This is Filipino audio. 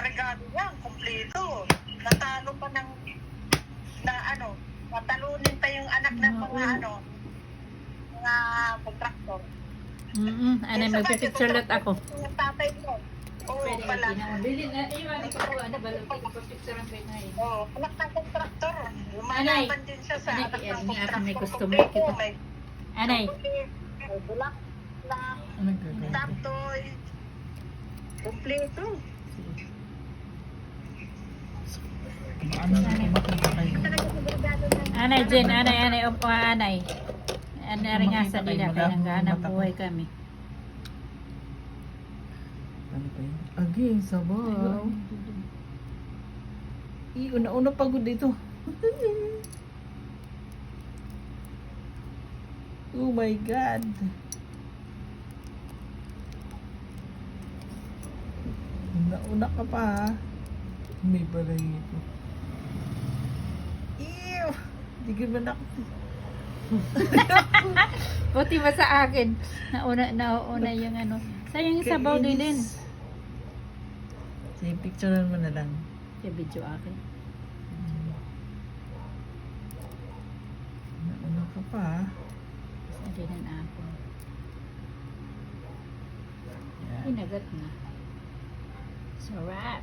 regalo yan, kumpleto. Natalo pa ng, matalunin pa yung anak ng mga mga kontraktor. Anay, magpipicture lot ako. Yung tatay mo. Oo, Pwede pala. na Bili na, iwan ko po, balot, ipapicture ang pwede na yun. Oo, anak ng kontraktor. Anay, Lumalaban din siya sa anay, anak kaya ng ni ako may kontraktor. customer kita. May Anay, bulak na Anong gagawin? taptoy. Kumpleto. Ano na makita kayo? Talaga yung regalo ng anay, Jen, anay, upo, anay. Anay, rin nga sa Makita nila, kayo, kaya malabo naghahanap mata ko. buhay kami. Ano pa yun? Agi, sabaw. Una-una pagod dito. Oh my God. Una ka pa ha. May balay ito. Ew! Di ka man ako. Buti ba sa akin? Nauna yung sayang yung sabaw din. Sige, picturean mo na lang. Yung video akin. Una ka pa ha. Sa din ako. Yan. Hinagat na. Sarap.